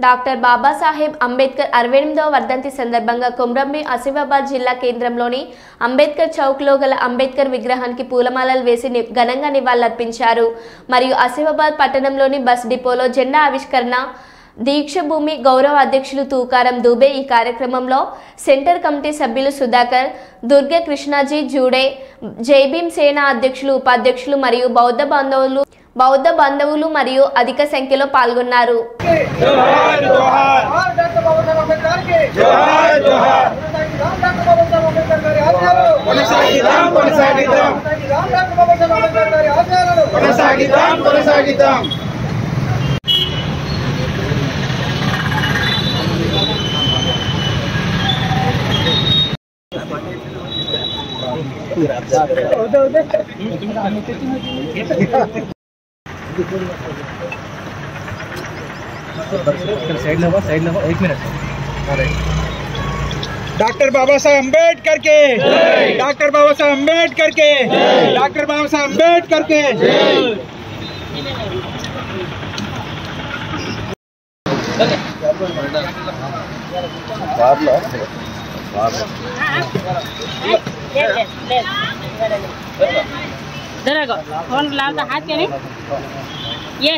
Doctor Babasaheb Ambedkar 68వ వర్ధంతి సందర్భంగా కొమ్రంభీం ఆసిఫాబాద్ జిల్లా కేంద్రంలోని అంబేద్కర్ చౌక్లో గల అంబేద్కర్ విగ్రహానికి పూలమాలలు వేసి ఘనంగా నివాళులర్పించారు. మరియు ఆసిఫాబాద్ పట్టణంలోని బస్ డిపోలో జెండా ఆవిష్కరణ దీక్షభూమి గౌరవ అధ్యక్షులు తూకారం దూబే ఈ కార్యక్రమంలో సెంటర్ కమిటీ సభ్యులు సుధాకర్, దుర్గే కృష్ణాజీ జూడే, జైభీం సేన అధ్యక్షులు, ఉపాధ్యక్షులు మరియు బౌద్ధ బంధువులు మరియు అధిక సంఖ్యలో పాల్గొన్నారు. डॉक्टर बाबा साहब अम्बेडकर के, डॉक्टर बाबा साहब अम्बेडकर के, डॉक्टर बाबा साहब अम्बेडकर के। फोन लाता हाथ के नहीं ये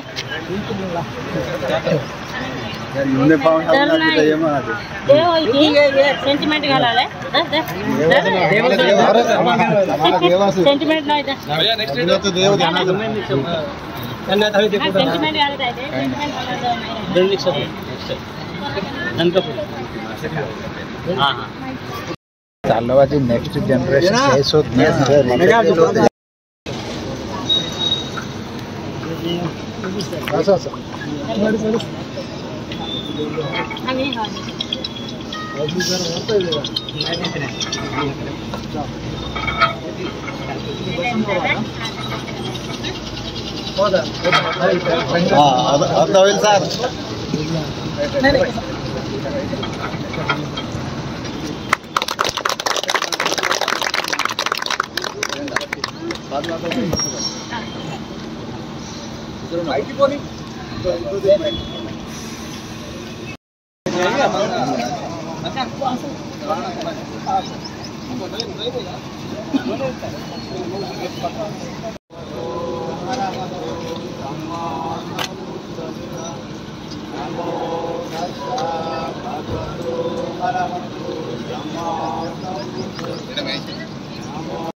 सेंटिमेंट घालाले सेंटिमेंट नाही चालवाची नेक्स्ट जनरेशन केस होत नाही. अर्ध होईल सर.